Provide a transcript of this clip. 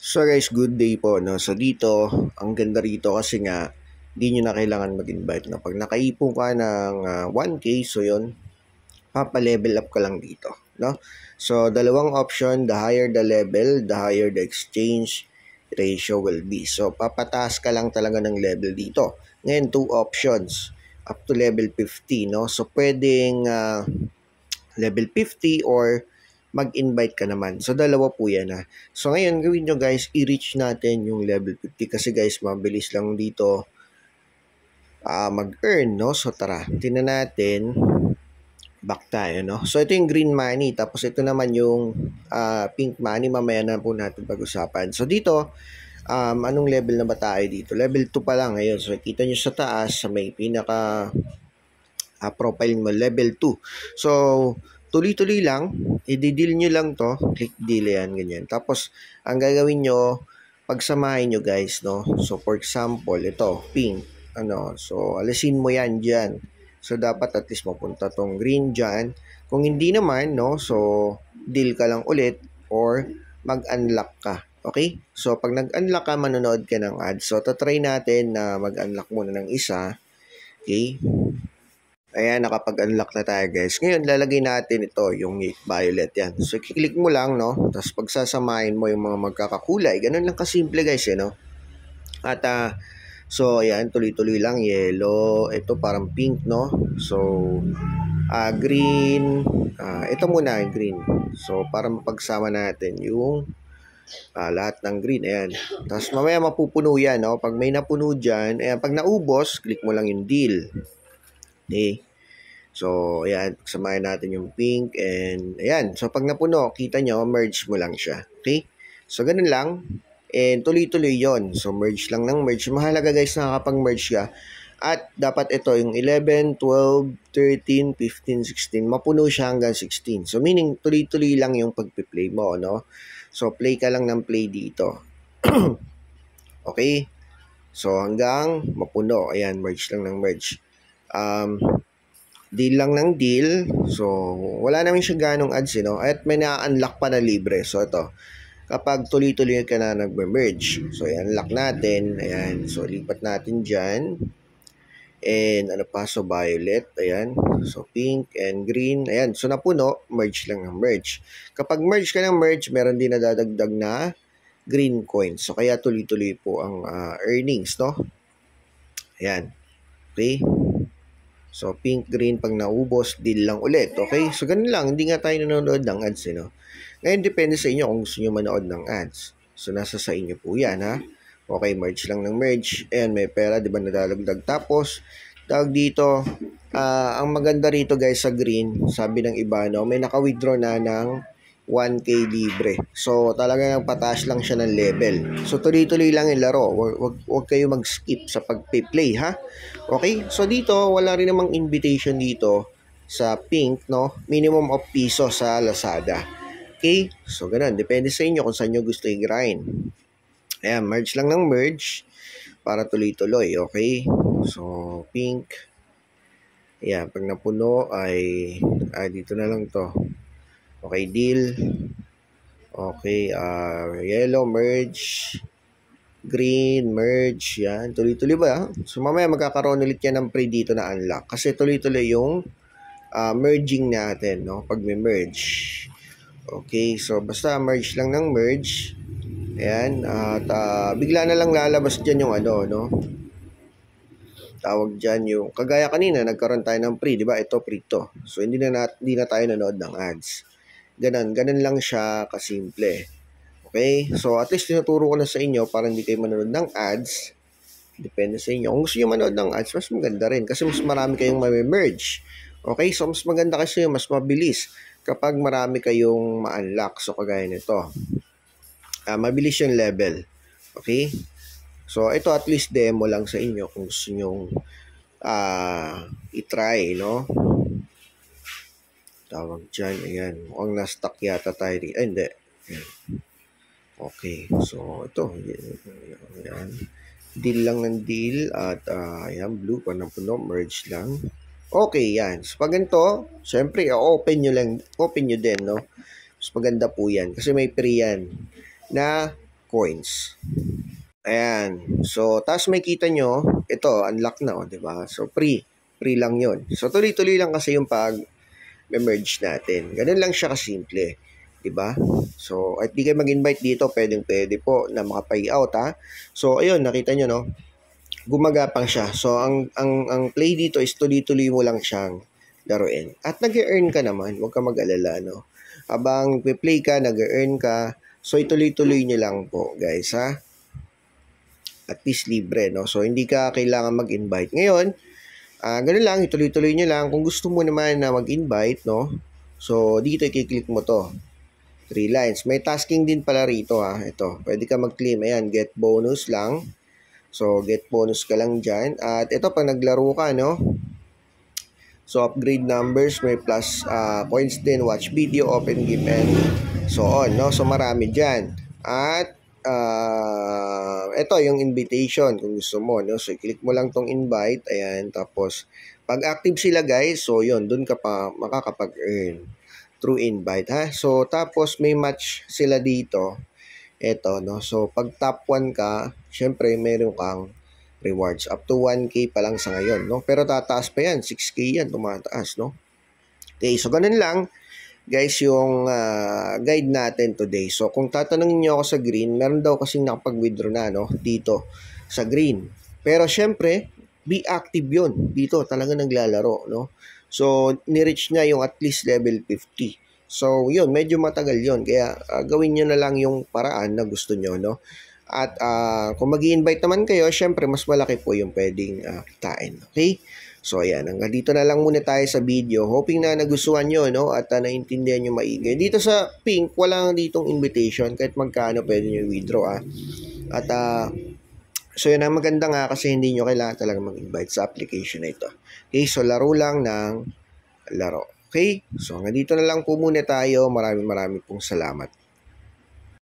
So guys, good day po. No? So dito, ang ganda rito kasi nga, di nyo na kailangan mag-invite. No? Pag nakaipon ka ng 1K, so yun, papa-level up ka lang dito. No? So dalawang option, the higher the level, the higher the exchange ratio will be. So papataas ka lang talaga ng level dito. Ngayon, two options, up to level 50. No? So pwedeng level 50 or mag-invite ka naman. So, dalawa po yan ha. So, ngayon, gawin nyo guys, i-reach natin yung level 50 kasi guys, mabilis lang dito mag-earn, no? So, tara, tingnan natin. Back tayo, no? So, ito yung green money. Tapos, ito naman yung pink money. Mamaya na po natin pag-usapan. So, dito, anong level na ba tayo dito? Level 2 pa lang ngayon. So, kita nyo sa taas, sa may pinaka profile mo, level 2. So, tuloy-tuloy lang, i-deal nyo lang to, click deal yan, ganyan. Tapos, ang gagawin nyo, pagsamahin nyo guys, no? So, for example, ito, pink, so, alisin mo yan dyan. So, dapat at least mapunta tong green dyan. Kung hindi naman, no? So, deal ka lang ulit or mag-unlock ka. Okay? So, pag nag-unlock ka, manonood ka ng ads. So, tatry natin na mag-unlock muna ng isa. Okay? Ayan, nakapag-unlock na tayo guys. Ngayon, lalagay natin ito, yung violet yan. So, kiklik mo lang, no? Tapos, pagsasamahin mo yung mga magkakakulay. Ganun lang kasimple guys, no? At, so, ayan, tuloy-tuloy lang. Yellow. Ito parang pink, no? So, green. Ito muna, green. So, para mapagsama natin yung lahat ng green. Ayan. Tapos, mamaya mapupuno yan, no? Pag may napuno dyan, ayan, pag naubos, click mo lang yung deal. Okay. So, ayan, pagsamahin natin yung pink and ayan. So, pag napuno, kita nyo, merge mo lang siya. Okay? So, ganun lang. And tuloy-tuloy yon. So, merge lang ng merge. Mahalaga guys, nakakapag-merge ka. At dapat ito, yung 11, 12, 13, 15, 16, mapuno siya hanggang 16. So, meaning, tuloy-tuloy lang yung pag-play mo, no? So, play ka lang ng play dito. Okay? So, hanggang mapuno. Ayan, merge lang ng merge. Deal lang ng deal. So, wala naman siya ganong ads, At may na-unlock pa na libre. So, ito. Kapag tuloy-tuloy ka na nag-merge. So, i-unlock natin. Ayan. So, lipat natin dyan. And, so, violet. Ayan. So, pink and green. Ayan. So, napuno. Merge lang ng merge. Kapag merge ka ng merge, meron din nadadagdag na green coins. So, kaya tuloy-tuloy po ang earnings, no? Ayan. Okay. So, pink, green, pag naubos, deal lang ulit. Okay? So, ganun lang. Hindi nga tayo nanonood ng ads, Ngayon, depende sa inyo kung gusto nyo manood ng ads. So, nasa sa inyo po yan, ha? Okay, merge lang ng merge. Ayan, may pera, di ba, nadalagdag. Tapos, tawag dito, ang maganda rito, guys, sa green, sabi ng iba, no, may naka-withdraw na ng 1K libre. So, talagang pataas lang siya ng level. So, tuloy-tuloy lang yung laro. Huwag kayo mag-skip sa pag-play, ha? Okay? So, dito, wala rin namang invitation dito sa pink, no? Minimum of piso sa Lazada. Okay? So, ganun. Depende sa inyo kung saan nyo gusto i-grind. Ayan, merge lang ng merge para tuloy-tuloy. Okay? So, pink. Ayan, pag napuno ay dito na lang to. Okay, deal. Okay, yellow, merge. Green, merge, yan. Tuloy-tuloy ba? So, mamaya magkakaroon ulit yan ng pre dito na unlock. Kasi tuloy-tuloy yung merging natin, no? Pag may merge. Okay, so basta merge lang ng merge. Ayan. At bigla na lang lalabas dyan yung no? Tawag dyan yung, kagaya kanina, nagkaroon tayo ng pre, di ba? Ito, pre to. So, hindi na tayo nanood ng ads. Ganun lang siya kasimple. Okay? So, at least tinuturo ko na sa inyo para hindi kayo manood ng ads. Depende sa inyo. Kung gusto nyo manood ng ads, mas maganda rin kasi mas marami kayong ma-merge. Okay? So, mas maganda kasi mas mabilis kapag marami kayong ma-unlock. So, kagaya nito. Mabilis yung level. Okay? So, ito at least demo lang sa inyo kung gusto nyo i-try, no? Tawag dyan, ayan. Mukhang na-stuck yata tayo rin. Ay, hindi. Ayan. Okay, so ito. Ayan. Deal lang ng deal at ayan, blue, puno, merge lang. Okay, yan. So, pag ganito, syempre, open nyo din, no? Mas maganda po yan kasi may free yan na coins. Ayan. So, tapos may kita nyo, ito, unlock na, di ba? So, free. Free lang yon. So, tuloy-tuloy lang kasi yung pag-merge natin. Ganun lang siya kasimple. Di ba? So, at di kayo mag-invite dito, pwede po na maka-payout, ha? So, ayun, nakita nyo, no? Gumagapang siya. So, ang play dito is tuloy-tuloy mo lang siyang laruin. At nag-earn ka naman. Huwag ka mag-alala, no? Habang play ka, nag-earn ka. So, ituloy-tuloy nyo lang po, guys, ha? At least libre, no? So, hindi ka kailangan mag-invite. Ngayon, ganun lang, ituloy-tuloy nyo lang. Kung gusto mo naman na mag-invite, no? So, dito, i-click mo to. 3 lines. May tasking din pala rito, ha? Ito, pwede ka mag-claim. Ayan, get bonus lang. So, get bonus ka lang dyan. At ito, pag naglaro ka, no? So, upgrade numbers, may plus points din, watch video, open game, and so on, no? So, marami dyan. At, ito, yung invitation, kung gusto mo, no? So, click mo lang tong invite, ayan, tapos, pag active sila, guys, so, yun, dun ka pa makakapag-earn through invite, ha? So, tapos, may match sila dito, ito, no? So, pag top 1 ka, syempre, meron kang rewards. Up to 1K pa lang sa ngayon, no? Pero tataas pa yan. 6K yan, tumataas, no? Okay, so ganun lang, guys, yung guide natin today. So, kung tatanungin nyo ako sa green, meron daw kasing nakapag-withdraw na, no? Dito, sa green. Pero, syempre, be active yun. Dito, talaga naglalaro, no? So, ni-reach niya yung at least level 50. So, yun, medyo matagal yun. Kaya, gawin nyo na lang yung paraan na gusto nyo, no? At kung mag-i-invite naman kayo, syempre mas malaki po yung pwedeng kitain. Okay? So, ayan. Hanggang dito na lang muna tayo sa video. Hoping na nagustuhan nyo, no? At naintindihan nyo maigi. Dito sa pink, wala ditong invitation. Kahit magkano pwede nyo withdraw, At, so yun ang maganda nga kasi hindi nyo kailangan talaga mag-invite sa application na ito. Okay? So, laro lang ng laro. Okay? So, hanggang dito na lang po muna tayo. Maraming pong salamat.